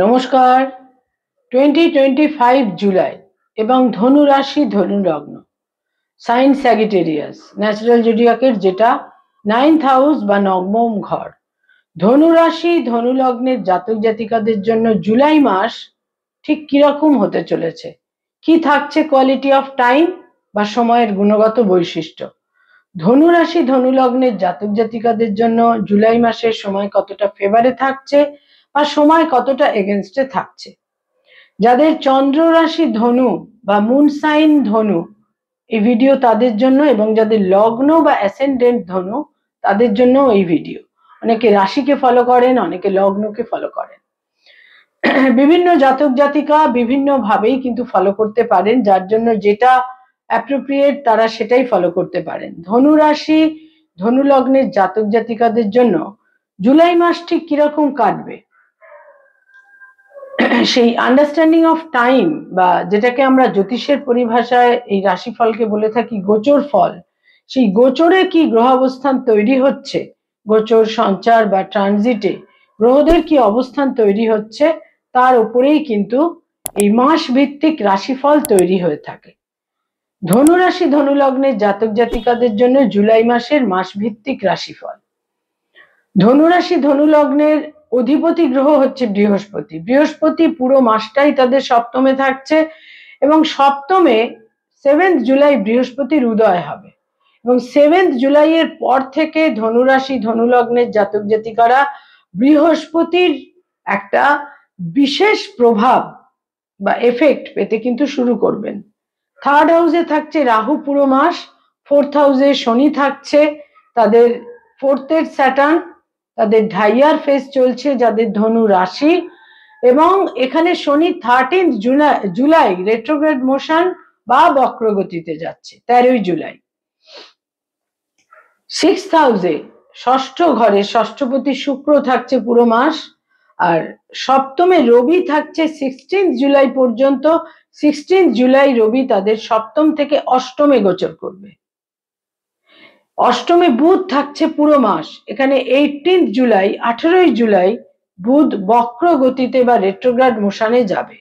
নমস্কার। 2025 জুলাই এবং ধনু রাশি ধনু লগ্ন, সাইন স্যাজিটেরিয়াস, ন্যাচারাল জোডিয়াকের যেটা 9th হাউস বা নবম ঘর। ধনু রাশি ধনু লগ্নের জাতক জাতিকাদের জন্য জুলাই মাস ঠিক কিরকম হতে চলেছে, কি থাকছে কোয়ালিটি অফ টাইম বা সময়ের গুণগত বৈশিষ্ট্য। ধনু রাশি ধনু লগ্নের জাতক জাতিকাদের জন্য জুলাই মাসের সময় কতটা ফেভারে থাকছে বা সময় কতটা এগেনস্টে থাকছে। যাদের চন্দ্র রাশি ধনু বা মুন সাইন ধনু, এই ভিডিও তাদের জন্য, এবং যাদের লগ্ন বা অ্যাসেন্ডেন্ট ধনু তাদের জন্য এই ভিডিও। অনেকে রাশিকে ফলো করেন, অনেকে লগ্নকে ফলো করেন। বিভিন্ন জাতক জাতিকা বিভিন্ন ভাবেই কিন্তু ফলো করতে পারেন, যার জন্য যেটা অ্যাপ্রোপ্রিয়েট তারা সেটাই ফলো করতে পারেন। ধনু রাশি ধনু লগ্নের জাতক জাতিকাদের জন্য জুলাই মাস ঠিক কিরকম কাটবে, সেই আন্ডারস্ট্যান্ডিং অফ টাইম বা যেটাকে আমরা জ্যোতিষের পরিভাষায় এই রাশিফলকে বলে থাকি গোচর ফল, সেই গোচরে কি গ্রহাবস্থান তৈরি হচ্ছে, গোচর সঞ্চার বা ট্রানজিটে গ্রহদের কি অবস্থান তৈরি হচ্ছে, তার উপরেই কিন্তু এই মাস ভিত্তিক রাশিফল তৈরি হয়ে থাকে। ধনু রাশি ধনু লগ্নের জাতক জাতিকাদের জন্য জুলাই মাসের মাস ভিত্তিক রাশিফল। ধনু রাশি ধনু লগ্নের অধিপতি গ্রহ হচ্ছে বৃহস্পতি। বৃহস্পতি পুরো মাসটাই তাদের সপ্তমে থাকছে, এবং সপ্তমে 7th জুলাই বৃহস্পতির উদয় হবে, এবং 7th জুলাইয়ের পর থেকে ধনু রাশি ধনু লগ্নের জাতক জাতিকারা বৃহস্পতির একটা বিশেষ প্রভাব বা এফেক্ট পেতে কিন্তু শুরু করবেন। 3rd হাউসে থাকছে রাহু পুরো মাস, 4th হাউসে শনি থাকছে, তাদের 4th-এর স্যাটার্ন, তাদের ঢাইয়ার ফেজ চলছে যাদের ধনু রাশি, এবং এখানে শনি 13th জুলাই রেট্রোগ্রেড মোশন বা বক্রগতিতে যাচ্ছে 13ই জুলাই। 6th হাউসে ষষ্ঠ ঘরে ষষ্ঠপতি শুক্র থাকছে পুরো মাস, আর সপ্তমে রবি থাকছে 16th জুলাই পর্যন্ত। 16th জুলাই রবি তাদের সপ্তম থেকে অষ্টমে গোচর করবে। অষ্টমে বুধ থাকছে পুরো মাস, এখানে 18th জুলাই 18ই জুলাই বুধ বক্র গতিতে বা রেট্রোগ্রেড মোশনে যাবে।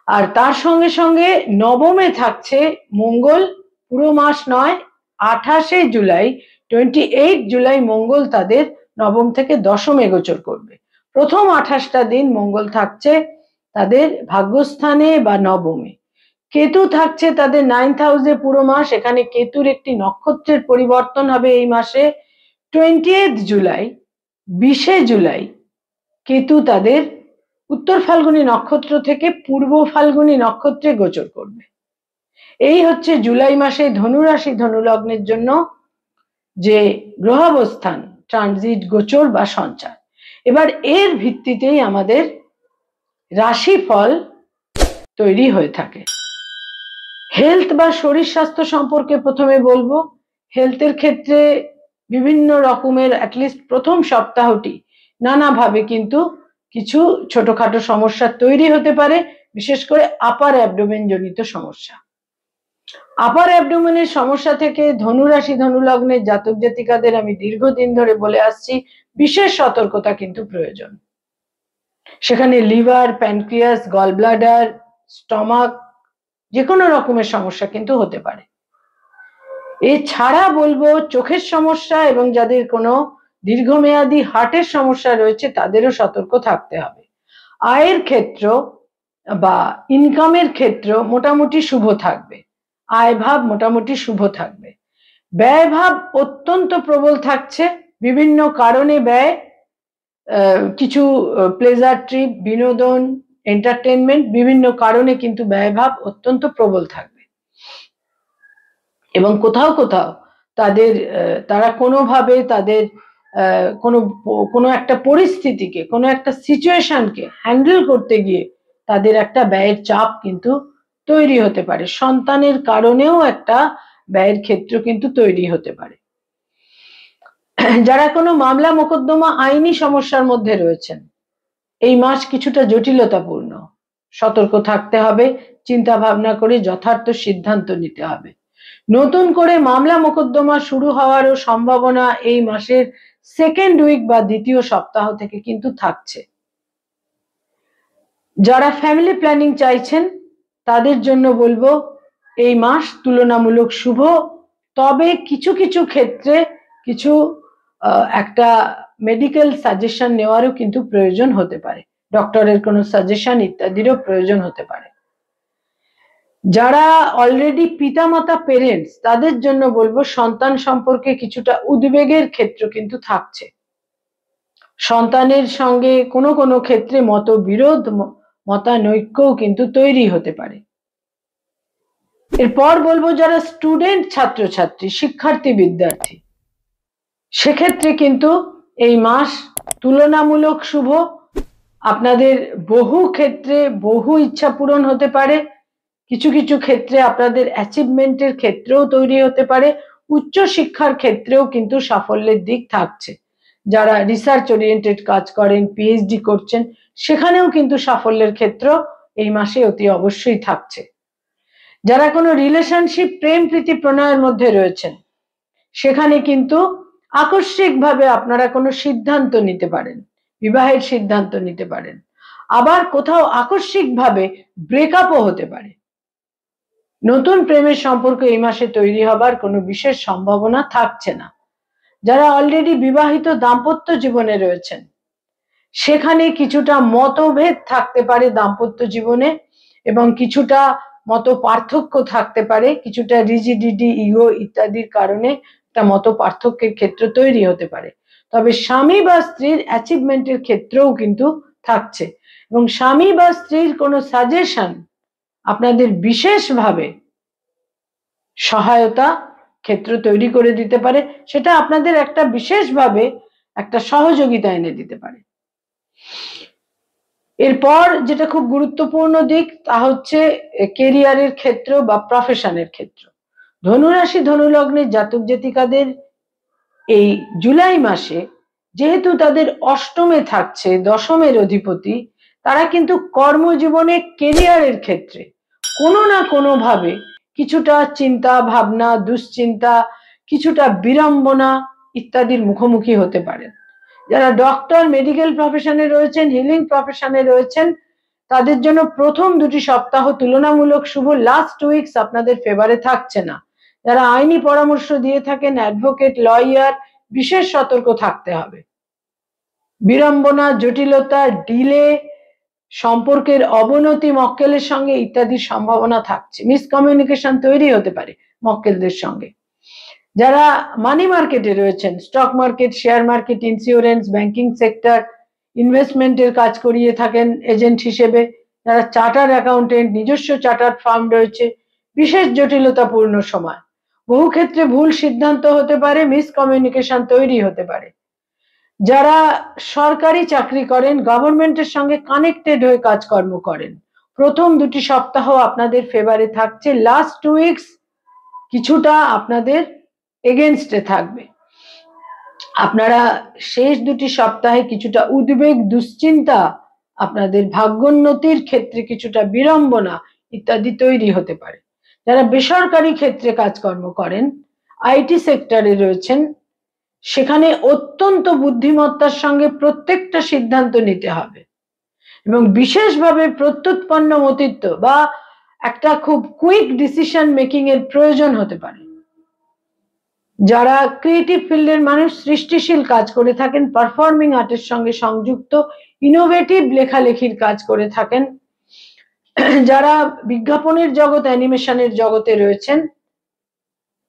আর তার সঙ্গে সঙ্গে নবমে থাকছে মঙ্গল, পুরো মাস নয়, 28শে জুলাই 28 জুলাই মঙ্গল তাদের নবম থেকে দশমে গোচর করবে। প্রথম 28টা দিন মঙ্গল থাকছে তাদের ভাগ্যস্থানে বা নবমে। কেতু থাকছে তাদের 9th হাউসে পুরো মাস, এখানে কেতুর একটি নক্ষত্রের পরিবর্তন হবে এই মাসে। 20th জুলাই 20শে জুলাই কেতু তাদের উত্তর ফাল্গুনী নক্ষত্র থেকে পূর্ব ফাল্গুনী নক্ষত্রে গোচর করবে। এই হচ্ছে জুলাই মাসে ধনু রাশি ধনু লগ্নের জন্য যে গ্রহাবস্থান, ট্রানজিট, গোচর বা সঞ্চার। এবার এর ভিত্তিতেই আমাদের রাশিফল তৈরি হয়ে থাকে। হেলথ বা শরীর স্বাস্থ্য সম্পর্কে প্রথমে বলবো। হেলথের ক্ষেত্রে বিভিন্ন রকমের অ্যাটলিস্ট প্রথম সপ্তাহটি নানাভাবে কিন্তু কিছু ছোটখাটো সমস্যা তৈরি হতে পারে, বিশেষ করে আপার অ্যাবডোমেন জনিত সমস্যা। আপার অ্যাবডোমেনের সমস্যা থেকে ধনু রাশি ধনু লগ্নের জাতক জাতিকাদের আমি দীর্ঘদিন ধরে বলে আসছি, বিশেষ সতর্কতা কিন্তু প্রয়োজন। সেখানে liver, pancreas, gall bladder, stomach, যে কোনো রকমের সমস্যা কিন্তু হতে পারে। এছাড়া বলবো চোখের সমস্যা এবং যাদের কোনো দীর্ঘমেয়াদী হার্টের সমস্যা রয়েছে তাদেরও সতর্ক থাকতে হবে। আয়ের ক্ষেত্র বা ইনকামের ক্ষেত্র মোটামুটি শুভ থাকবে, আয় ভাব মোটামুটি শুভ থাকবে। ব্যয় ভাব অত্যন্ত প্রবল থাকছে, বিভিন্ন কারণে ব্যয়, কিছু প্লেজার ট্রিপ, বিনোদন, এন্টারটেনমেন্ট, বিভিন্ন কারণে কিন্তু ব্যয়ভাব অত্যন্ত প্রবল থাকবে। এবং কোথাও কোথাও তাদের তারা কোনোভাবে তাদের কোনো একটা পরিস্থিতিকে, কোনো একটা সিচুয়েশনকে হ্যান্ডেল করতে গিয়ে তাদের একটা ব্যয়ের চাপ কিন্তু তৈরি হতে পারে। সন্তানের কারণেও একটা ব্যয়ের ক্ষেত্র কিন্তু তৈরি হতে পারে। যারা কোনো মামলা মোকদ্দমা আইনি সমস্যার মধ্যে রয়েছেন, এই মাস কিছুটা জটিলতাপূর্ণ, সতর্ক থাকতে হবে, চিন্তা ভাবনা করে যথার্থ সিদ্ধান্ত নিতে হবে। নতুন করে মামলা মোকদ্দমা শুরু হওয়ারও সম্ভাবনা এই মাসের 2nd উইক বা দ্বিতীয় সপ্তাহ থেকে কিন্তু থাকছে। যারা ফ্যামিলি প্ল্যানিং চাইছেন তাদের জন্য বলবো এই মাস তুলনামূলক শুভ, তবে কিছু কিছু ক্ষেত্রে কিছু একটা মেডিকেল সাজেশন নেওয়ারও কিন্তু প্রয়োজন হতে পারে, ডক্টরের কোনো সাজেশন ইত্যাদিরও প্রয়োজন হতে পারে। যারা অলরেডি পিতামাতা পেরেন্টস তাদের জন্য বলবো সন্তান সম্পর্কে কিছুটা উদ্বেগের ক্ষেত্র কিন্তু থাকছে, সন্তানের সঙ্গে কোনো কোনো ক্ষেত্রে মতবিরোধ মতানৈক্যও কিন্তু তৈরি হতে পারে। এরপর বলবো যারা স্টুডেন্ট ছাত্রছাত্রী শিক্ষার্থী বিদ্যার্থী, সেক্ষেত্রে কিন্তু এই মাস তুলনামূলক শুভ, আপনাদের বহু ক্ষেত্রে বহু ইচ্ছা পূরণ হতে পারে, কিছু কিছু ক্ষেত্রে আপনাদের অ্যাচিভমেন্টের ক্ষেত্রেও তৈরি হতে পারে, উচ্চ শিক্ষার ক্ষেত্রেও কিন্তু সাফল্যের দিক থাকছে। যারা রিসার্চ ওরিয়েন্টেড কাজ করেন, পিএইচডি করছেন, সেখানেও কিন্তু সাফল্যের ক্ষেত্র এই মাসে অতি অবশ্যই থাকছে। যারা কোনো রিলেশনশিপ প্রেম প্রীতি প্রণয়ের মধ্যে রয়েছেন, সেখানে কিন্তু আকস্মিকভাবে আপনারা কোনো সিদ্ধান্ত নিতে পারেন, বিবাহের সিদ্ধান্ত নিতে পারেন, আবার কোথাও আকস্মিকভাবে ব্রেকআপও হতে পারে। নতুন প্রেমের সম্পর্ক এই মাসে তৈরি হবার কোনো বিশেষ সম্ভাবনা থাকছে না। যারা অলরেডি বিবাহিত দাম্পত্য জীবনে রয়েছেন, সেখানে কিছুটা মতভেদ থাকতে পারে দাম্পত্য জীবনে, এবং কিছুটা মত পার্থক্য থাকতে পারে, কিছুটা রিজিডিটি ইগো ইত্যাদির কারণে একটা মত পার্থক্যের ক্ষেত্র তৈরি হতে পারে। তবে স্বামী বা স্ত্রীর অ্যাচিভমেন্টের ক্ষেত্রেও কিন্তু থাকছে, এবং স্বামী বা স্ত্রীর কোনো সাজেশন আপনাদের বিশেষভাবে সহায়তা ক্ষেত্র তৈরি করে দিতে পারে, সেটা আপনাদের একটা বিশেষভাবে একটা সহযোগিতা এনে দিতে পারে। এরপর যেটা খুব গুরুত্বপূর্ণ দিক তা হচ্ছে কেরিয়ারের ক্ষেত্র বা প্রফেশনের ক্ষেত্র। ধনুরাশি ধনুলগ্নের জাতক জাতিকাদের এই জুলাই মাসে যেহেতু তাদের অষ্টমে থাকছে দশমের অধিপতি, তারা কিন্তু কর্মজীবনে কেরিয়ারের ক্ষেত্রে কোনো না কোনো ভাবে কিছুটা চিন্তা ভাবনা, দুশ্চিন্তা, কিছুটা বিড়ম্বনা ইত্যাদির মুখোমুখি হতে পারেন। যারা ডক্টর, মেডিকেল প্রফেশনে রয়েছেন, হিলিং প্রফেশনে রয়েছেন, তাদের জন্য প্রথম দুটি সপ্তাহ তুলনামূলক শুভ, লাস্ট উইকস আপনাদের ফেভারে থাকছে না। যারা আইনি পরামর্শ দিয়ে থাকেন, অ্যাডভোকেট, লয়ার, বিশেষ সতর্ক থাকতে হবে। বিড়ম্বনা, জটিলতা, ডিলে, সম্পর্কের অবনতি মক্কেলের সঙ্গে ইত্যাদির সম্ভাবনা থাকছে। মিসকমিউনিকেশন তৈরি হতে পারে মক্কেলদের সঙ্গে। যারা মানি মার্কেটে রয়েছেন, stock market, share market, insurance, banking sector, ইনভেস্টমেন্টের কাজ করিয়ে থাকেন এজেন্ট হিসেবে, যারা চার্টার্ড অ্যাকাউন্টেন্ট, নিজস্ব চার্টার্ড ফার্ম রয়েছে, বিশেষ জটিলতাপূর্ণ সময়। বহু ক্ষেত্রে ভুল সিদ্ধান্ত হতে পারে, মিসকমিউনিকেশন তৈরি হতে পারে। যারা সরকারি চাকরি করেন, গভর্নমেন্টের সঙ্গে কানেক্টেড হয়ে কাজকর্ম করেন, প্রথম দুটি সপ্তাহ আপনাদের ফেভারে থাকছে, লাস্ট উইকস কিছুটা আপনাদের এগেনস্টে থাকবে। আপনারা শেষ দুটি সপ্তাহে কিছুটা উদ্বেগ, দুশ্চিন্তা, আপনাদের ভাগ্যোন্নতির ক্ষেত্রে কিছুটা বিড়ম্বনা ইত্যাদি তৈরি হতে পারে। যারা বেসরকারি ক্ষেত্রে কাজকর্ম করেন, আইটি সেক্টরে রয়েছেন, সেখানে অত্যন্ত বুদ্ধিমত্তার সঙ্গে প্রত্যেকটা সিদ্ধান্ত নিতে হবে, এবং বিশেষভাবে প্রত্যুৎপন্ন মতিত্ব বা একটা খুব কুইক ডিসিশন মেকিং এর প্রয়োজন হতে পারে। যারা ক্রিয়েটিভ ফিল্ডের মানুষ, সৃষ্টিশীল কাজ করে থাকেন, পারফর্মিং আর্টের সঙ্গে সংযুক্ত, ইনোভেটিভ লেখালেখির কাজ করে থাকেন, যারা বিজ্ঞাপনের জগৎ, অ্যানিমেশনের জগতে রয়েছেন,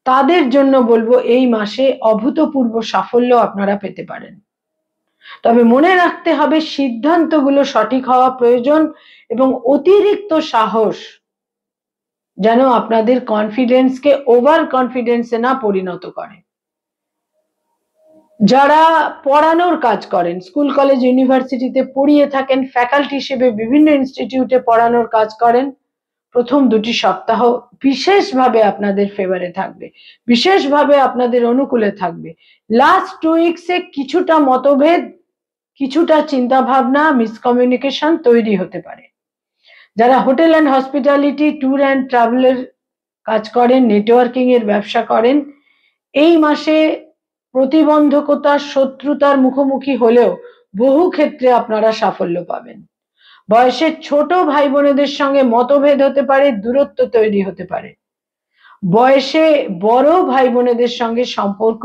তাদের জন্য বলবো এই মাসে অভূতপূর্ব সাফল্য আপনারা পেতে পারেন। তবে মনে রাখতে হবে সিদ্ধান্তগুলো সঠিক হওয়া প্রয়োজন, এবং অতিরিক্ত সাহস যেন আপনাদের কনফিডেন্সকে ওভার কনফিডেন্সে না পরিণত করে। যারা পড়ানোর কাজ করেন, স্কুল কলেজ ইউনিভার্সিটিতে পড়িয়ে থাকেন, ফ্যাকাল্টি হিসেবে বিভিন্ন ইনস্টিটিউটে পড়ানোর কাজ করেন, প্রথম দুটি সপ্তাহ বিশেষভাবে আপনাদের ফেভারে থাকবে, বিশেষভাবে আপনাদের অনুকূলে থাকবে। লাস্ট 2 উইকসে কিছুটা মতভেদ, কিছুটা চিন্তা ভাবনা, মিসকমিউনিকেশন তৈরি হতে পারে। যারা hotel and hospitality, tour and ট্রাভেলের কাজ করেন, নেটওয়ার্কিং এর ব্যবসা করেন, এই মাসে প্রতিবন্ধকতা, শত্রুতার মুখোমুখি হলেও বহু ক্ষেত্রে আপনারা সাফল্য পাবেন। বয়সের ছোট ভাই বোনেদের সঙ্গে মতভেদ হতে পারে, দূরত্ব তৈরি হতে পারে। বয়সে বড় ভাই বোনেদের সঙ্গে সম্পর্ক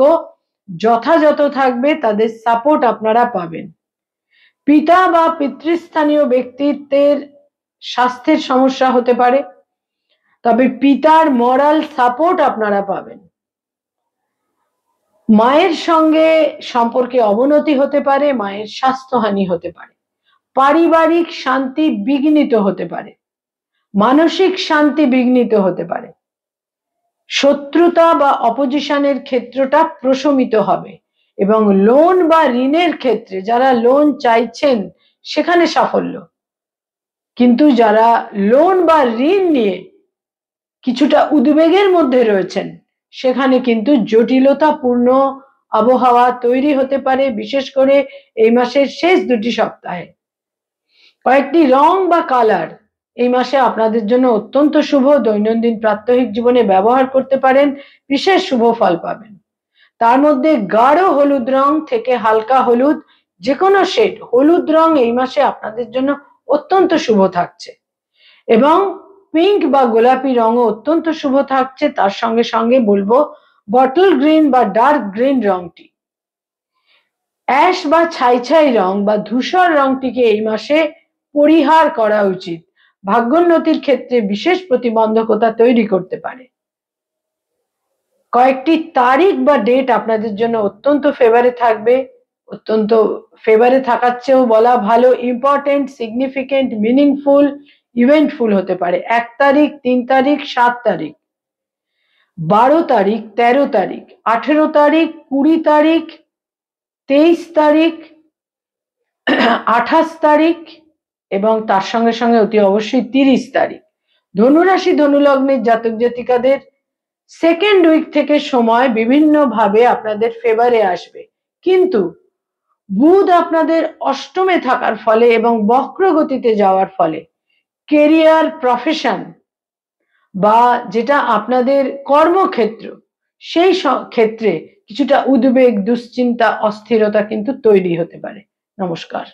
যথাযথ থাকবে, তাদের সাপোর্ট আপনারা পাবেন। পিতা বা পিতৃস্থানীয় ব্যক্তিত্বের স্বাস্থ্যের সমস্যা হতে পারে, তবে পিতার মরাল সাপোর্ট আপনারা পাবেন। মায়ের সঙ্গে সম্পর্কে অবনতি হতে পারে, মায়ের স্বাস্থ্যহানি হতে পারে। পারিবারিক শান্তি বিঘ্নিত হতে পারে, মানসিক শান্তি বিঘ্নিত হতে পারে। শত্রুতা বা অপোজিশনের ক্ষেত্রটা প্রশমিত হবে এবং লোন বা ঋণের ক্ষেত্রে যারা লোন চাইছেন সেখানে সাফল্য, কিন্তু যারা লোন বা ঋণ নিয়ে কিছুটা উদ্বেগের মধ্যে রয়েছেন সেখানে কিন্তু জটিলতাপূর্ণ আবহাওয়া তৈরি হতে পারে, বিশেষ করে এই মাসের শেষ 2টি সপ্তাহে। কয়েকটি রং বা কালার এই মাসে আপনাদের জন্য অত্যন্ত শুভ, দৈনন্দিন প্রাত্যহিক জীবনে ব্যবহার করতে পারেন, বিশেষ শুভ ফল পাবেন। তার মধ্যে গাঢ় হলুদ রং থেকে হালকা হলুদ, যে কোনো শেড হলুদ রং এই মাসে আপনাদের জন্য অত্যন্ত শুভ থাকছে, এবং পিঙ্ক বা গোলাপি রঙও অত্যন্ত শুভ থাকছে। তার সঙ্গে সঙ্গে বলবো বটল গ্রিন বা ডার্ক গ্রিন রংটি, অ্যাশ বা ছাই ছাই রং বা ধূসর রংটিকে এই মাসে পরিহার করা উচিত, ভাগ্যোন্নতির ক্ষেত্রে বিশেষ প্রতিবন্ধকতা তৈরি করতে পারে। কয়েকটি তারিখ বা ডেট আপনাদের জন্য অত্যন্ত ফেভারে থাকবে, অত্যন্ত ফেভারে থাকার চেয়েও বলা ভালো ইম্পর্টেন্ট, সিগনিফিকেন্ট, মিনিংফুল, ইভেন্টফুল হতে পারে। 1 তারিখ, 3 তারিখ, 7 তারিখ, 12 তারিখ, 13 তারিখ, 18 তারিখ, 20 তারিখ, 23 তারিখ, 28 তারিখ এবং তার সঙ্গে সঙ্গে অতি অবশ্যই 30 তারিখ। ধনুরাশি ধনুলগ্নের জাতক জাতিকাদের সেকেন্ড উইক থেকে সময় বিভিন্নভাবে আপনাদের ফেভারে আসবে, কিন্তু বুধ আপনাদের অষ্টমে থাকার ফলে এবং বক্রগতিতে যাওয়ার ফলে কেরিয়ার, প্রফেশন বা যেটা আপনাদের কর্মক্ষেত্র সেই ক্ষেত্রে কিছুটা উদ্বেগ, দুশ্চিন্তা, অস্থিরতা কিন্তু তৈরি হতে পারে। নমস্কার।